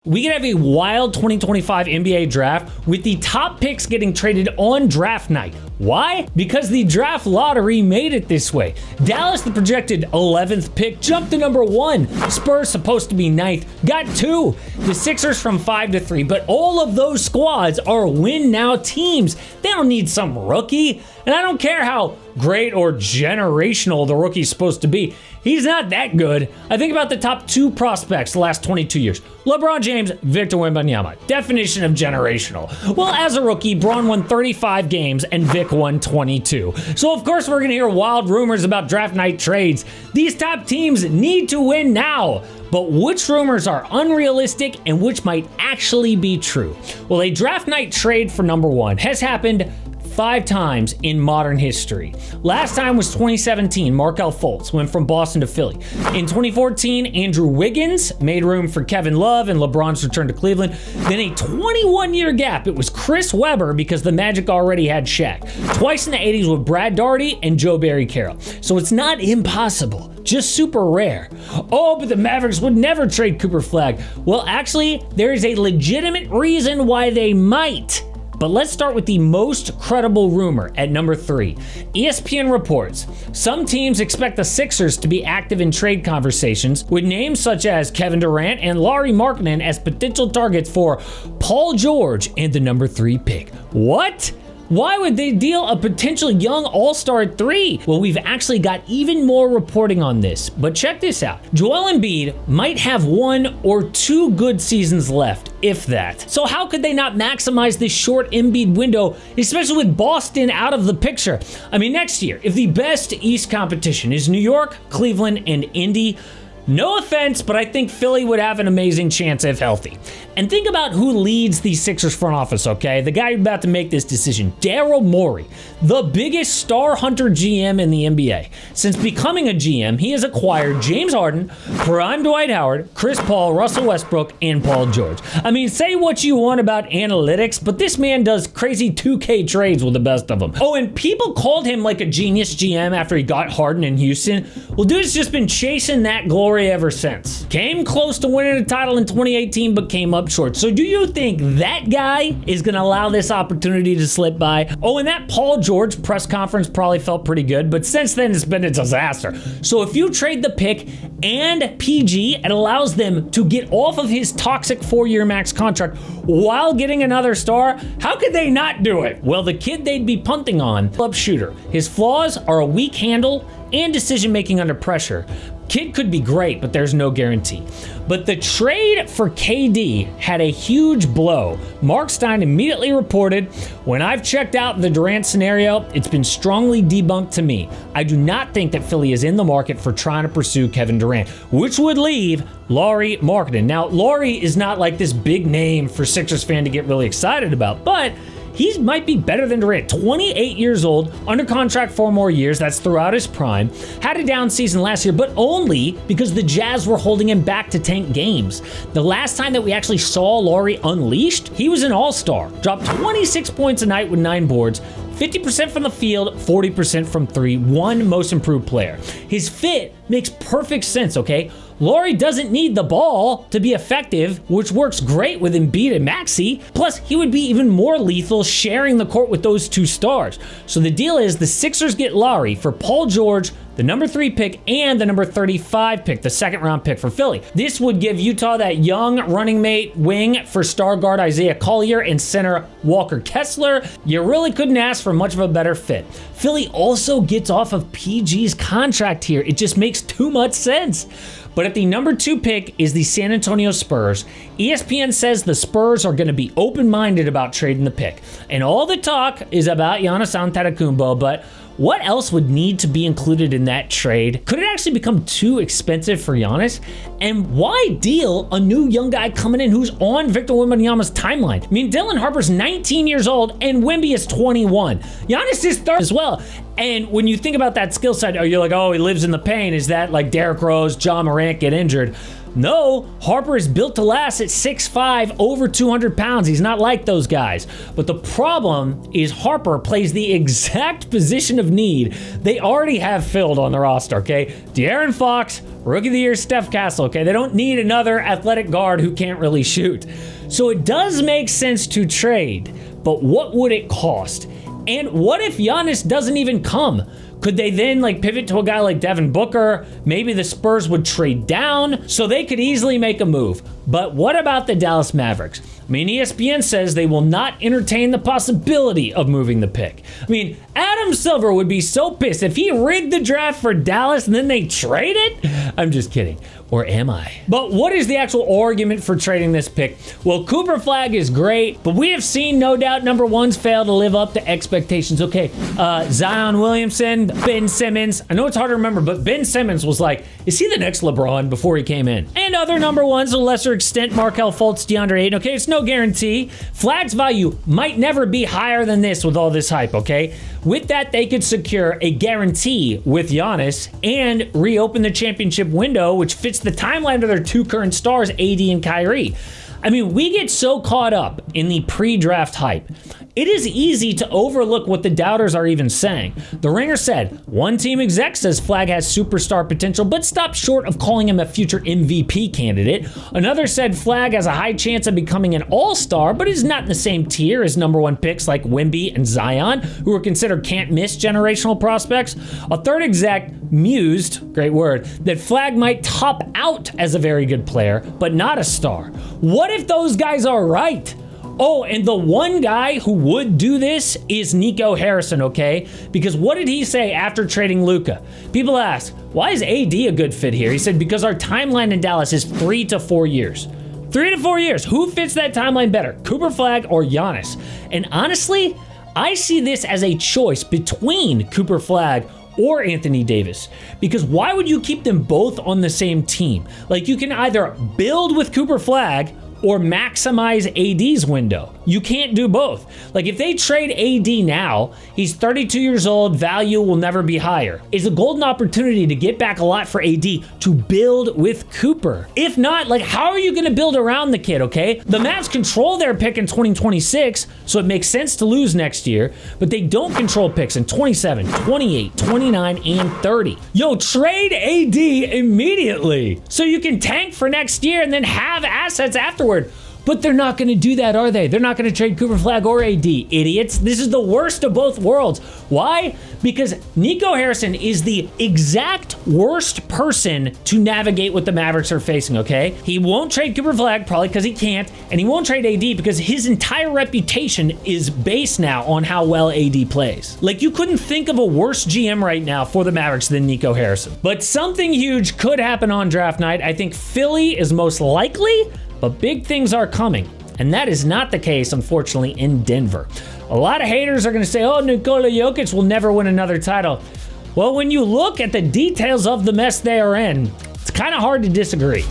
We could have a wild 2025 NBA draft with the top picks getting traded on draft night. Why? Because the draft lottery made it this way. Dallas, the projected 11th pick, jumped to number 1. Spurs, supposed to be 9th, got 2. The Sixers from 5 to 3. But all of those squads are win-now teams. They don't need some rookie. And I don't care how great or generational the rookie's supposed to be. He's not that good. I think about the top 2 prospects the last 22 years. LeBron James, Victor Wembanyama. Definition of generational. Well, as a rookie, Bron won 35 games and Vic won 22. So of course we're going to hear wild rumors about draft night trades. These top teams need to win now. But which rumors are unrealistic and which might actually be true? Well, a draft night trade for number 1 has happened 5 times in modern history. Last time was 2017. Markelle Fultz went from Boston to Philly. In 2014, Andrew Wiggins made room for Kevin Love and LeBron's return to Cleveland. Then a 21-year gap. It was Chris Webber because the Magic already had Shaq. Twice in the 80s with Brad Daugherty and Joe Barry Carroll. So it's not impossible, just super rare. Oh, but the Mavericks would never trade Cooper Flagg. Well, actually, there is a legitimate reason why they might. But let's start with the most credible rumor at number 3. ESPN reports some teams expect the Sixers to be active in trade conversations with names such as Kevin Durant and Lauri Markkanen as potential targets for Paul George and the number 3 pick. What? Why would they deal a potential young all-star at 3? Well, we've actually got even more reporting on this, but check this out. Joel Embiid might have 1 or 2 good seasons left, if that. So how could they not maximize this short Embiid window, especially with Boston out of the picture? I mean, next year, if the best East competition is New York, Cleveland, and Indy, no offense, but I think Philly would have an amazing chance if healthy. And think about who leads the Sixers front office, okay? The guy about to make this decision, Daryl Morey, the biggest star hunter GM in the NBA. Since becoming a GM, he has acquired James Harden, prime Dwight Howard, Chris Paul, Russell Westbrook, and Paul George. I mean, say what you want about analytics, but this man does crazy 2K trades with the best of them. Oh, and people called him like a genius GM after he got Harden in Houston. Well, dude's just been chasing that glory ever since. Came close to winning a title in 2018, but came up short. So do you think that guy is going to allow this opportunity to slip by? Oh, and that Paul George press conference probably felt pretty good, but since then it's been a disaster. So if you trade the pick and PG, it allows them to get off of his toxic 4-year max contract while getting another star. How could they not do it? Well, the kid they'd be punting on, club shooter. His flaws are a weak handle and decision making under pressure. Kid could be great, but there's no guarantee. But the trade for KD had a huge blow. Mark Stein immediately reported, when I've checked out the Durant scenario, it's been strongly debunked to me. I do not think that Philly is in the market for trying to pursue Kevin Durant, which would leave Lauri Markkanen. Now, Lauri is not like this big name for Sixers fan to get really excited about, but he might be better than Durant. 28 years old, under contract 4 more years. That's throughout his prime. Had a down season last year, but only because the Jazz were holding him back to tank games. The last time that we actually saw Lauri unleashed, he was an all-star. Dropped 26 points a night with 9 boards. 50% from the field, 40% from 3. One most improved player. His fit makes perfect sense, okay? Lauri doesn't need the ball to be effective, which works great with Embiid and Maxey. Plus, he would be even more lethal sharing the court with those 2 stars. So the deal is the Sixers get Lauri for Paul George, the number 3 pick, and the number 35 pick, the 2nd round pick for Philly. This would give Utah that young running mate wing for star guard Isaiah Collier and center Walker Kessler. You really couldn't ask for much of a better fit. Philly also gets off of PG's contract here. It just makes too much sense. But at the number 2 pick is the San Antonio Spurs. ESPN says the Spurs are going to be open-minded about trading the pick. And all the talk is about Giannis Antetokounmpo, but what else would need to be included in that trade? Could it actually become too expensive for Giannis? And why deal a new young guy coming in who's on Victor Wembanyama's timeline? I mean, Dylan Harper's 19 years old and Wemby is 21. Giannis is 30 as well. And when you think about that skill set, you're like, oh, he lives in the pain. Is that like Derrick Rose, John Morant get injured? No, Harper is built to last at 6'5", over 200 pounds. He's not like those guys. But the problem is Harper plays the exact position of need they already have filled on the roster, okay? De'Aaron Fox, Rookie of the Year Steph Castle, okay? They don't need another athletic guard who can't really shoot. So it does make sense to trade, but what would it cost? And what if Giannis doesn't even come? Could they then pivot to a guy like Devin Booker? Maybe the Spurs would trade down, so they could easily make a move. But what about the Dallas Mavericks? I mean, ESPN says they will not entertain the possibility of moving the pick. I mean, Adam Silver would be so pissed if he rigged the draft for Dallas and then they trade it. I'm just kidding. Or am I? But what is the actual argument for trading this pick? Well, Cooper Flag is great, but we have seen, no doubt, number ones fail to live up to expectations. Okay, Zion Williamson, Ben Simmons. I know it's hard to remember, but Ben Simmons was like, is he the next LeBron before he came in? And other number ones, to a lesser extent, Markelle Fultz, DeAndre Ayton. Okay, it's no guarantee. Flag's value might never be higher than this with all this hype, okay? With that, they could secure a guarantee with Giannis and reopen the championship window, which fits the timeline of their two current stars, AD and Kyrie. I mean, we get so caught up in the pre-draft hype. It is easy to overlook what the doubters are even saying. The Ringer said, one team exec says Flag has superstar potential, but stopped short of calling him a future MVP candidate. Another said Flag has a high chance of becoming an all-star, but is not in the same tier as number one picks like Wemby and Zion, who are considered can't-miss generational prospects. A third exec mused, great word, that Flag might top out as a very good player, but not a star. What if those guys are right? Oh, and the one guy who would do this is Nico Harrison, okay? Because what did he say after trading Luka? People ask, why is AD a good fit here? He said, because our timeline in Dallas is 3 to 4 years. 3 to 4 years. Who fits that timeline better, Cooper Flag or Giannis? And honestly, I see this as a choice between Cooper Flag or Anthony Davis. Because why would you keep them both on the same team? Like, you can either build with Cooper Flag or maximize AD's window. You can't do both. Like, if they trade AD now, he's 32 years old, value will never be higher. It's a golden opportunity to get back a lot for AD to build with Cooper. If not, how are you gonna build around the kid, okay? The Mavs control their pick in 2026, so it makes sense to lose next year, but they don't control picks in 27, 28, 29, and 30. Yo, trade AD immediately so you can tank for next year and then have assets afterwards. But they're not going to do that, are they? They're not going to trade Cooper Flag or AD, idiots. This is the worst of both worlds. Why? Because Nico Harrison is the exact worst person to navigate what the Mavericks are facing, okay? He won't trade Cooper Flag, probably because he can't, and he won't trade AD because his entire reputation is based now on how well AD plays. You couldn't think of a worse GM right now for the Mavericks than Nico Harrison. But something huge could happen on draft night. I think Philly is most likely, but big things are coming, and that is not the case, unfortunately, in Denver. A lot of haters are going to say, oh, Nikola Jokic will never win another title. Well, when you look at the details of the mess they are in, it's kind of hard to disagree.